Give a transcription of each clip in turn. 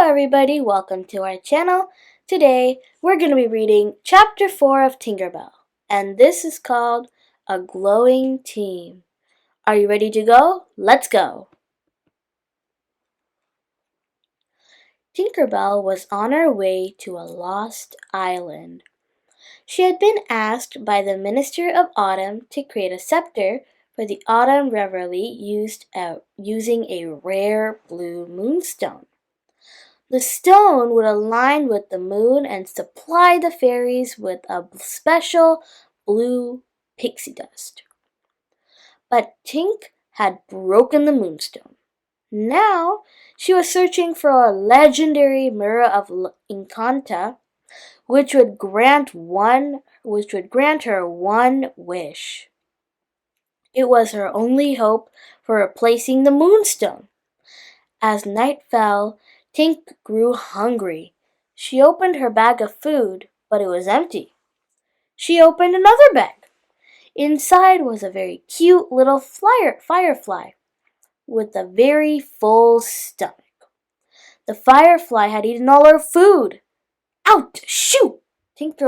everybody, welcome to our channel. Today we're going to be reading Chapter 4 of Tinkerbell, and this is called A Glowing Team. Are you ready to go? Let's go! Tinkerbell was on her way to a lost island. She had been asked by the Minister of Autumn to create a scepter for the Autumn Reveille using a rare blue moonstone. The stone would align with the moon and supply the fairies with a special blue pixie dust. But Tink had broken the moonstone. Now she was searching for a legendary mirror of Encanta, which would grant her one wish. It was her only hope for replacing the moonstone. As night fell, Tink grew hungry. She opened her bag of food, but it was empty. She opened another bag. Inside was a very cute little firefly with a very full stomach. The firefly had eaten all her food. Out! Shoot! Tink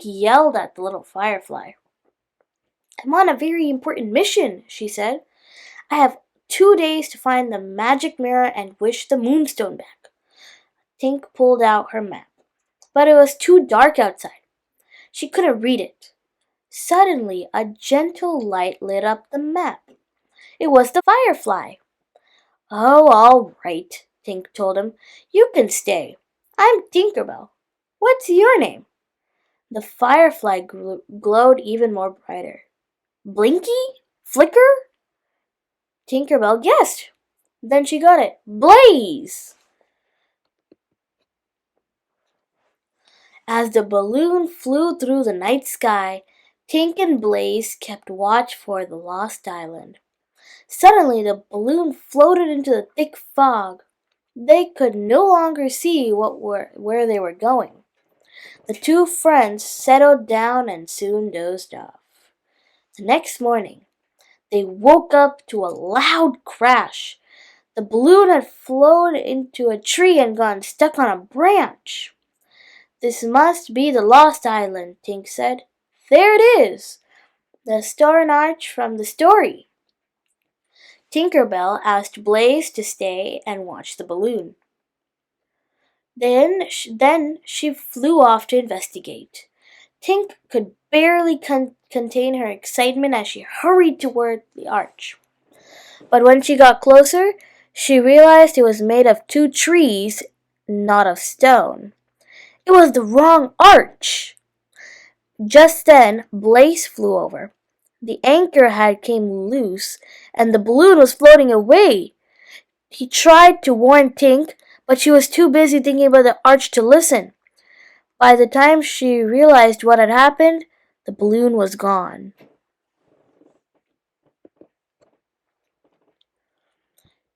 yelled at the little firefly. I'm on a very important mission, she said. I have 2 days to find the magic mirror and wish the moonstone back. Tink pulled out her map, but it was too dark outside. She couldn't read it. Suddenly, a gentle light lit up the map. It was the firefly. Oh, all right, Tink told him. You can stay. I'm Tinkerbell. What's your name? The firefly glowed even more brighter. Blinky? Flicker? Tinkerbell guessed. Then she got it. Blaze! As the balloon flew through the night sky, Tink and Blaze kept watch for the lost island. Suddenly the balloon floated into the thick fog. They could no longer see where they were going. The two friends settled down and soon dozed off. The next morning, they woke up to a loud crash. The balloon had flown into a tree and gotten stuck on a branch. This must be the lost island, Tink said. There it is, the stone arch from the story. Tinkerbell asked Blaze to stay and watch the balloon. Then she flew off to investigate. Tink could barely contain her excitement as she hurried toward the arch. But when she got closer, she realized it was made of 2 trees, not of stone. It was the wrong arch. Just then, Blaze flew over. The anchor had came loose, and the balloon was floating away. He tried to warn Tink, but she was too busy thinking about the arch to listen. By the time she realized what had happened, the balloon was gone.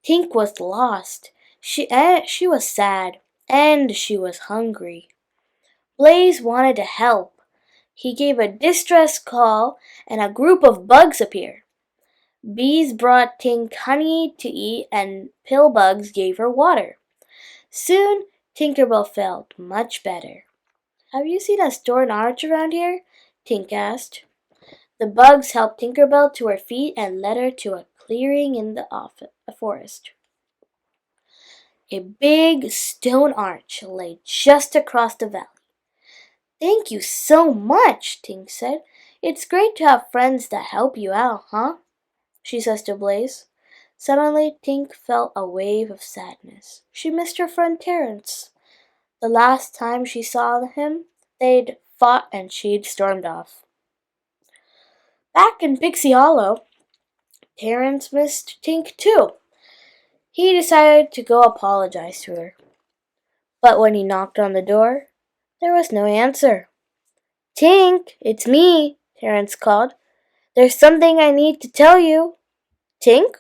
Tink was lost. She was sad, and she was hungry. Blaze wanted to help. He gave a distress call, and a group of bugs appeared. Bees brought Tink honey to eat, and pill bugs gave her water. Soon, Tinkerbell felt much better. Have you seen a stone arch around here? Tink asked. The bugs helped Tinkerbell to her feet and led her to a clearing in the forest. A big stone arch lay just across the valley. Thank you so much, Tink said. It's great to have friends that help you out, huh? She says to Blaze. Suddenly, Tink felt a wave of sadness. She missed her friend Terence. The last time she saw him, they'd fought and she'd stormed off. Back in Pixie Hollow, Terence missed Tink too. He decided to go apologize to her. But when he knocked on the door, there was no answer. Tink, it's me, Terence called. There's something I need to tell you. Tink?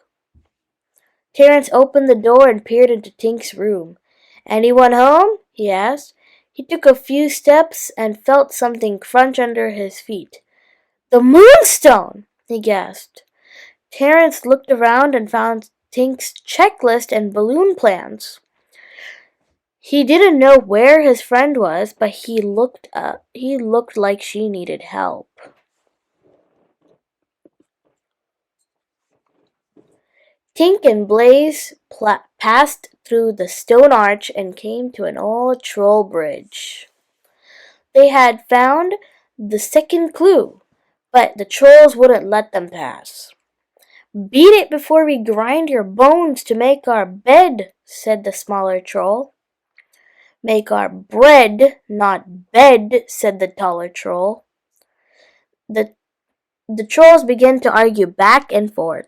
Terence opened the door and peered into Tink's room. Anyone home? He asked. He took a few steps and felt something crunch under his feet. The moonstone! He gasped. Terence looked around and found Tink's checklist and balloon plans. He didn't know where his friend was, but he looked like she needed help. Tink and Blaze passed through the stone arch and came to an old troll bridge. They had found the second clue, but the trolls wouldn't let them pass. Beat it before we grind your bones to make our bed, said the smaller troll. Make our bread, not bed, said the taller troll. The, the trolls began to argue back and forth.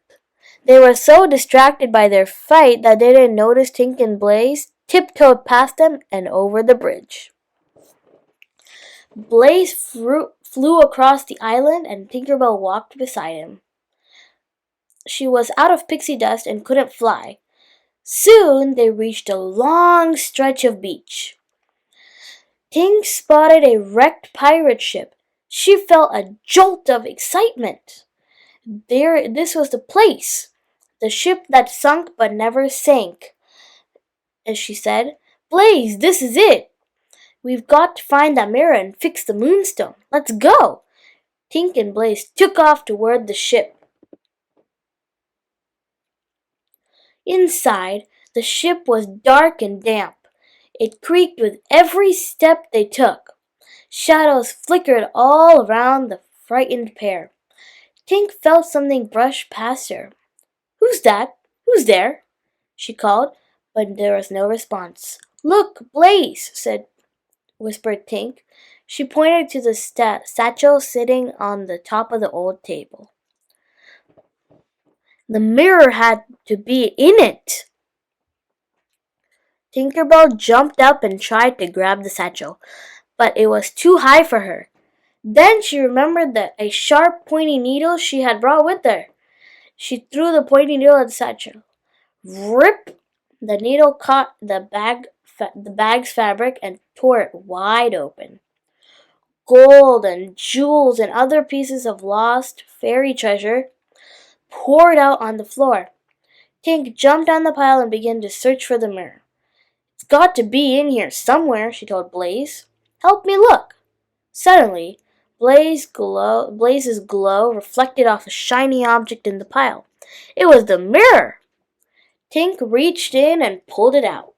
They were so distracted by their fight that they didn't notice Tink and Blaze tiptoed past them and over the bridge. Blaze flew across the island and Tinkerbell walked beside him. She was out of pixie dust and couldn't fly. Soon they reached a long stretch of beach. Tink spotted a wrecked pirate ship. She felt a jolt of excitement. This was the place. The ship that sunk but never sank. As she said, Blaze, this is it. We've got to find that mirror and fix the moonstone. Let's go. Tink and Blaze took off toward the ship. Inside, the ship was dark and damp. It creaked with every step they took. Shadows flickered all around the frightened pair. Tink felt something brush past her. Who's that? Who's there? She called, but there was no response. Look, Blaze, whispered Tink. She pointed to the satchel sitting on the top of the old table. The mirror had to be in it. Tinkerbell jumped up and tried to grab the satchel, but it was too high for her. Then she remembered that a sharp, pointy needle she had brought with her. She threw the pointy needle at the satchel. Rip! The needle caught the bag's fabric and tore it wide open. Gold and jewels and other pieces of lost fairy treasure poured out on the floor. Tink jumped on the pile and began to search for the mirror. It's got to be in here somewhere, she told Blaze. Help me look. Suddenly, Blaze's glow reflected off a shiny object in the pile. It was the mirror. Tink reached in and pulled it out.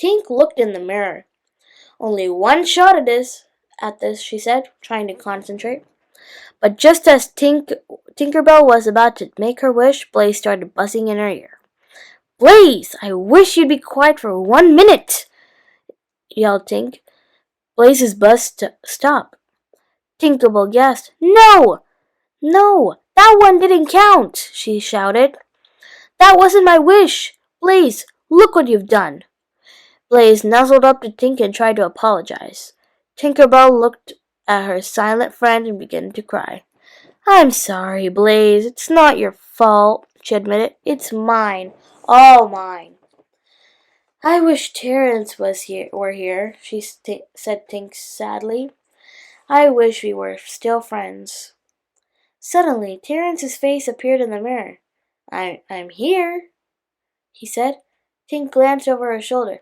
Tink looked in the mirror. Only one shot at this, she said, trying to concentrate. But just as Tinkerbell was about to make her wish, Blaze started buzzing in her ear. Blaze, I wish you'd be quiet for 1 minute, yelled Tink. Blaze's buzz stopped. Tinkerbell gasped. No! No! That one didn't count, she shouted. That wasn't my wish! Blaze, look what you've done! Blaze nuzzled up to Tink and tried to apologize. Tinkerbell looked at her silent friend and began to cry. I'm sorry, Blaze. It's not your fault, she admitted. It's mine. All mine. I wish Terence were here, said Tink sadly. I wish we were still friends. Suddenly, Terence's face appeared in the mirror. I'm here, he said. Tink glanced over her shoulder.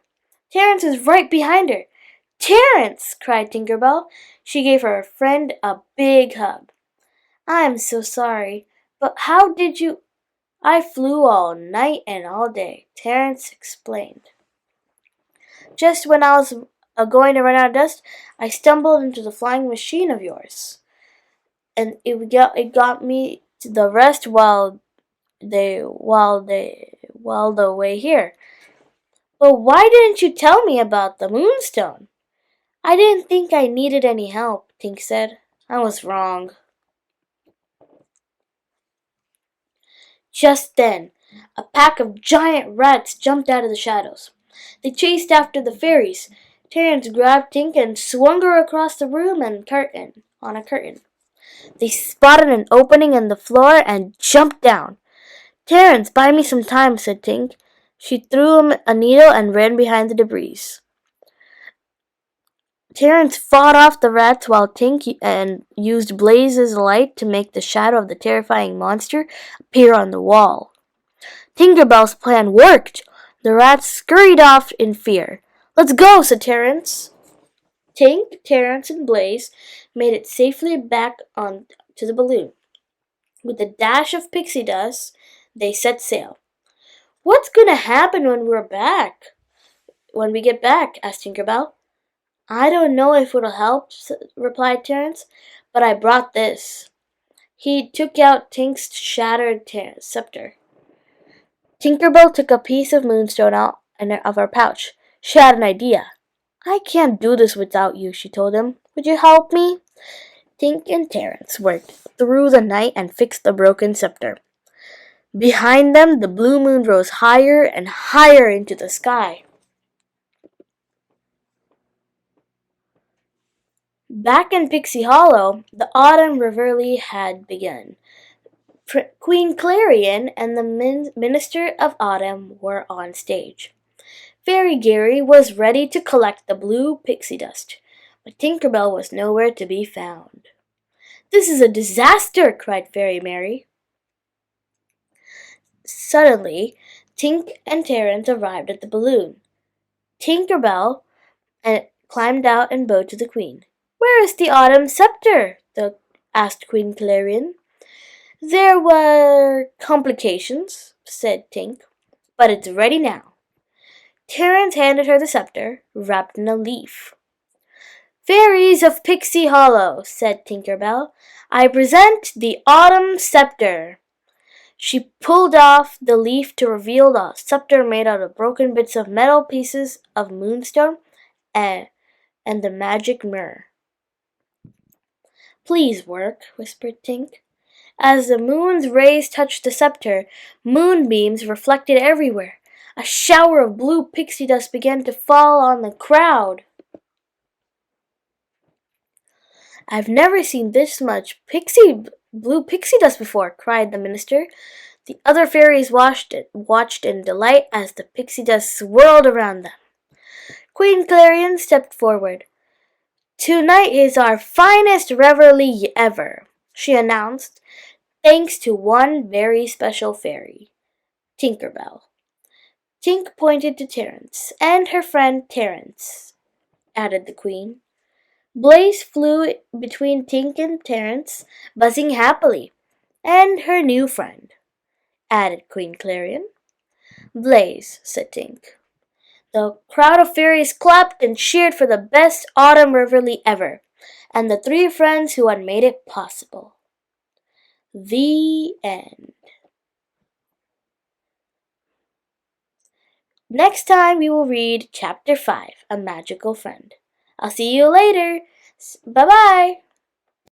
Terence is right behind her. Terence! Cried Tinkerbell. She gave her friend a big hug. I'm so sorry, but how did you... I flew all night and all day, Terence explained. Just when I was going to run out of dust, I stumbled into the flying machine of yours. And it got me to the rest while the way here. But why didn't you tell me about the moonstone? I didn't think I needed any help, Tink said. I was wrong. Just then, a pack of giant rats jumped out of the shadows. They chased after the fairies. Terence grabbed Tink and swung her across the room on a curtain. They spotted an opening in the floor and jumped down. Terence, buy me some time, said Tink. She threw him a needle and ran behind the debris. Terence fought off the rats while Tink and used Blaze's light to make the shadow of the terrifying monster appear on the wall. Tinkerbell's plan worked. The rats scurried off in fear. Let's go, said Terence. Tink, Terence, and Blaze made it safely back on to the balloon. With a dash of pixie dust, they set sail. What's going to happen when we're back? When we get back? Asked Tinkerbell. I don't know if it'll help, replied Terence, but I brought this. He took out Tink's shattered scepter. Tinkerbell took a piece of moonstone out of her pouch. She had an idea. I can't do this without you, she told him. Would you help me? Tink and Terence worked through the night and fixed the broken scepter. Behind them, the blue moon rose higher and higher into the sky. Back in Pixie Hollow, the autumn reveille had begun. Queen Clarion and the Minister of Autumn were on stage. Fairy Gary was ready to collect the blue pixie dust, but Tinkerbell was nowhere to be found. This is a disaster, cried Fairy Mary. Suddenly, Tink and Terence arrived at the balloon. Tinkerbell climbed out and bowed to the Queen. Where is the autumn scepter? Asked Queen Clarion. There were complications, said Tink, but it's ready now. Terence handed her the scepter, wrapped in a leaf. Fairies of Pixie Hollow, said Tinkerbell, I present the autumn scepter. She pulled off the leaf to reveal the scepter made out of broken bits of metal, pieces of moonstone, and the magic mirror. Please work, whispered Tink. As the moon's rays touched the scepter, moonbeams reflected everywhere. A shower of blue pixie dust began to fall on the crowd. I've never seen this much blue pixie dust before, cried the minister. The other fairies watched in delight as the pixie dust swirled around them. Queen Clarion stepped forward. Tonight is our finest reveille ever, she announced, thanks to one very special fairy, Tinkerbell. Tink pointed to Terence. And her friend Terence, added the Queen. Blaze flew between Tink and Terence, buzzing happily. And her new friend, added Queen Clarion. Blaze, said Tink. The crowd of fairies clapped and cheered for the best autumn reveille ever, and the three friends who had made it possible. The end. Next time we will read Chapter 5, A Magical Friend. I'll see you later. Bye-bye.